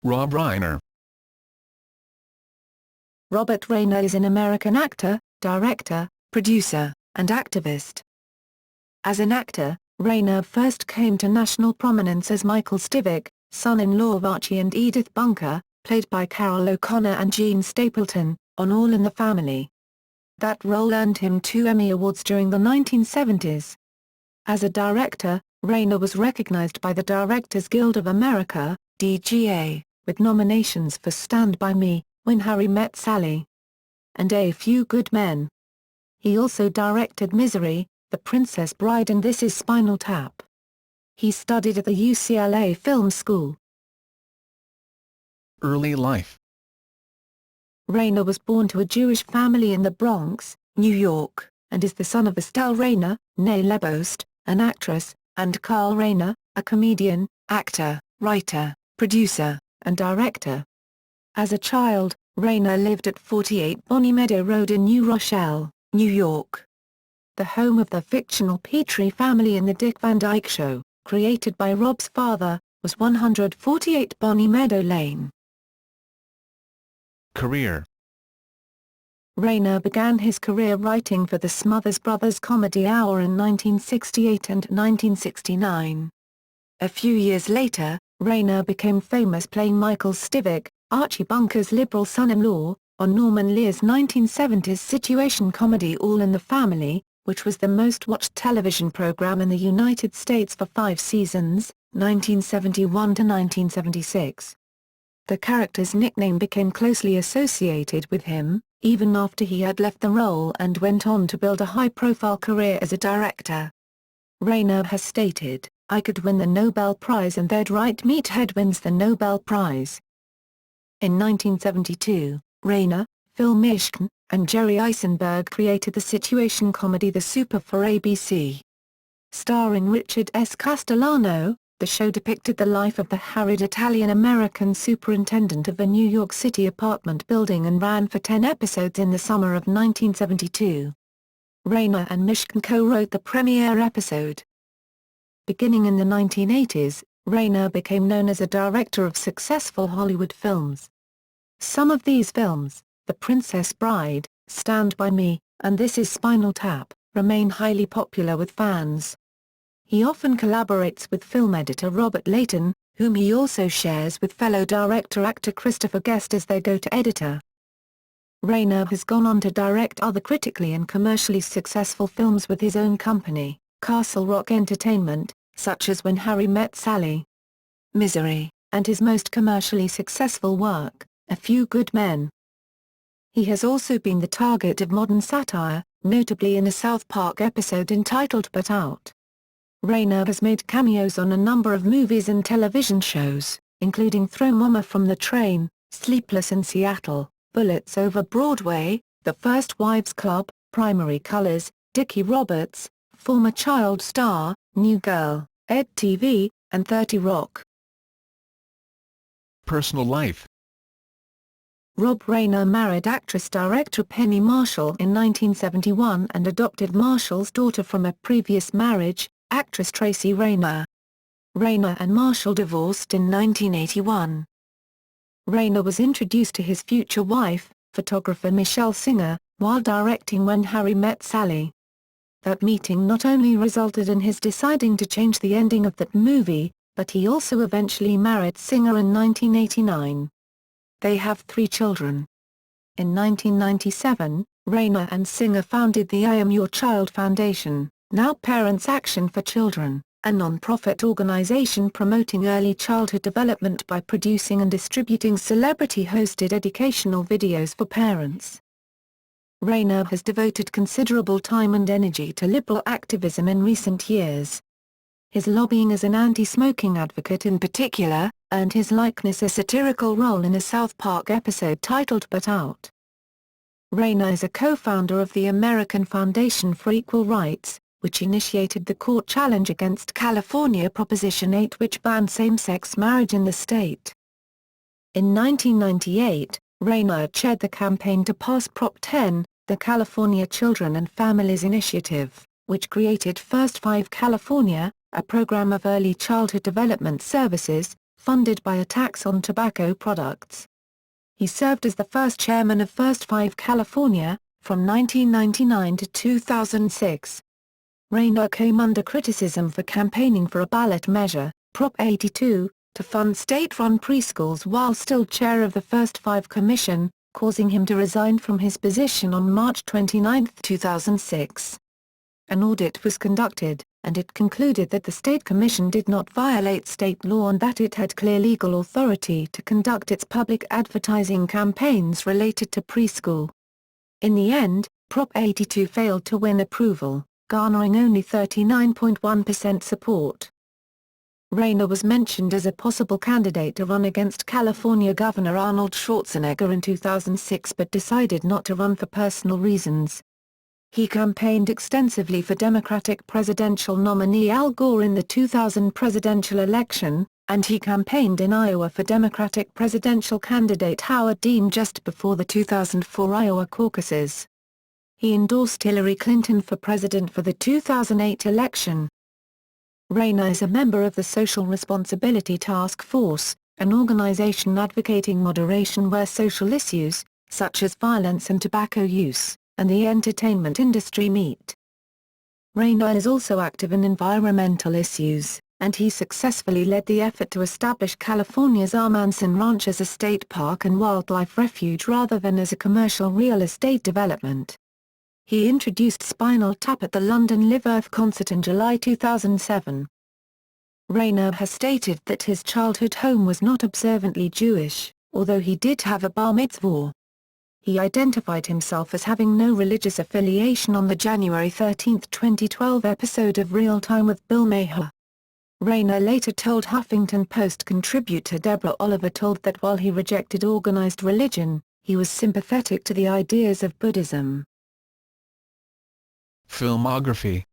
Rob Reiner. Robert Reiner is an American actor, director, producer, and activist. As an actor, Reiner first came to national prominence as Michael Stivic, son-in-law of Archie and Edith Bunker, played by Carol O'Connor and Gene Stapleton, on All in the Family. That role earned him 2 Emmy Awards during the 1970s. As a director, Reiner was recognized by the Directors Guild of America, DGA, with nominations for Stand By Me, When Harry Met Sally, and A Few Good Men. He also directed Misery, The Princess Bride and This Is Spinal Tap. He studied at the UCLA Film School. Early life. Reiner was born to a Jewish family in the Bronx, New York, and is the son of Estelle Reiner, née Lebost, an actress, and Carl Reiner, a comedian, actor, writer, producer, and director. As a child, Reiner lived at 48 Bonnie Meadow Road in New Rochelle, New York. The home of the fictional Petrie family in The Dick Van Dyke Show, created by Rob's father, was 148 Bonnie Meadow Lane. Career. Reiner began his career writing for the Smothers Brothers Comedy Hour in 1968 and 1969. A few years later, Reiner became famous playing Michael Stivic, Archie Bunker's liberal son-in-law, on Norman Lear's 1970s situation comedy All in the Family, which was the most-watched television program in the United States for 5 seasons, 1971 to 1976. The character's nickname became closely associated with him, even after he had left the role and went on to build a high-profile career as a director. Reiner has stated, "I could win the Nobel Prize and they'd write Meathead wins the Nobel Prize." In 1972, Reiner, Phil Mishkin, and Jerry Eisenberg created the situation comedy The Super for ABC. Starring Richard S. Castellano, the show depicted the life of the harried Italian-American superintendent of a New York City apartment building and ran for 10 episodes in the summer of 1972. Reiner and Mishkin co-wrote the premiere episode. Beginning in the 1980s, Reiner became known as a director of successful Hollywood films. Some of these films, The Princess Bride, Stand By Me, and This Is Spinal Tap, remain highly popular with fans. He often collaborates with film editor Robert Layton, whom he also shares with fellow director-actor Christopher Guest as their go-to editor. Reiner has gone on to direct other critically and commercially successful films with his own company, Castle Rock Entertainment, such as When Harry Met Sally, Misery, and his most commercially successful work, A Few Good Men. He has also been the target of modern satire, notably in a South Park episode entitled But Out. Reiner has made cameos on a number of movies and television shows, including Throw Mama from the Train, Sleepless in Seattle, Bullets Over Broadway, The First Wives Club, Primary Colors, Dickie Roberts, former child star, New Girl, Ed TV, and 30 Rock. Personal life. Rob Reiner married actress-director Penny Marshall in 1971 and adopted Marshall's daughter from a previous marriage, actress Tracy Reiner. Reiner and Marshall divorced in 1981. Reiner was introduced to his future wife, photographer Michelle Singer, while directing When Harry Met Sally. That meeting not only resulted in his deciding to change the ending of that movie, but he also eventually married Singer in 1989. They have 3 children. In 1997, Reiner and Singer founded the I Am Your Child Foundation, now Parents Action for Children, a non-profit organization promoting early childhood development by producing and distributing celebrity-hosted educational videos for parents. Reiner has devoted considerable time and energy to liberal activism in recent years. His lobbying as an anti-smoking advocate in particular, earned his likeness a satirical role in a South Park episode titled But Out. Reiner is a co-founder of the American Foundation for Equal Rights, which initiated the court challenge against California Proposition 8 which banned same-sex marriage in the state. In 1998, Reiner chaired the campaign to pass Prop 10, the California Children and Families Initiative, which created First 5 California, a program of early childhood development services, funded by a tax on tobacco products. He served as the first chairman of First Five California, from 1999 to 2006. Reiner came under criticism for campaigning for a ballot measure, Prop 82, to fund state-run preschools while still chair of the First Five Commission, causing him to resign from his position on March 29, 2006. An audit was conducted, and it concluded that the State Commission did not violate state law and that it had clear legal authority to conduct its public advertising campaigns related to preschool. In the end, Prop 82 failed to win approval, garnering only 39.1% support. Reiner was mentioned as a possible candidate to run against California Governor Arnold Schwarzenegger in 2006 but decided not to run for personal reasons. He campaigned extensively for Democratic presidential nominee Al Gore in the 2000 presidential election, and he campaigned in Iowa for Democratic presidential candidate Howard Dean just before the 2004 Iowa caucuses. He endorsed Hillary Clinton for president for the 2008 election. Reiner is a member of the Social Responsibility Task Force, an organization advocating moderation where social issues, such as violence and tobacco use, and the entertainment industry meet. Reiner is also active in environmental issues, and he successfully led the effort to establish California's Armanson Ranch as a state park and wildlife refuge rather than as a commercial real estate development. He introduced Spinal Tap at the London Live Earth concert in July 2007. Reiner has stated that his childhood home was not observantly Jewish, although he did have a bar mitzvah. He identified himself as having no religious affiliation on the January 13, 2012 episode of Real Time with Bill Maher. Reiner later told Huffington Post contributor Deborah Oliver told that while he rejected organized religion, he was sympathetic to the ideas of Buddhism. Filmography.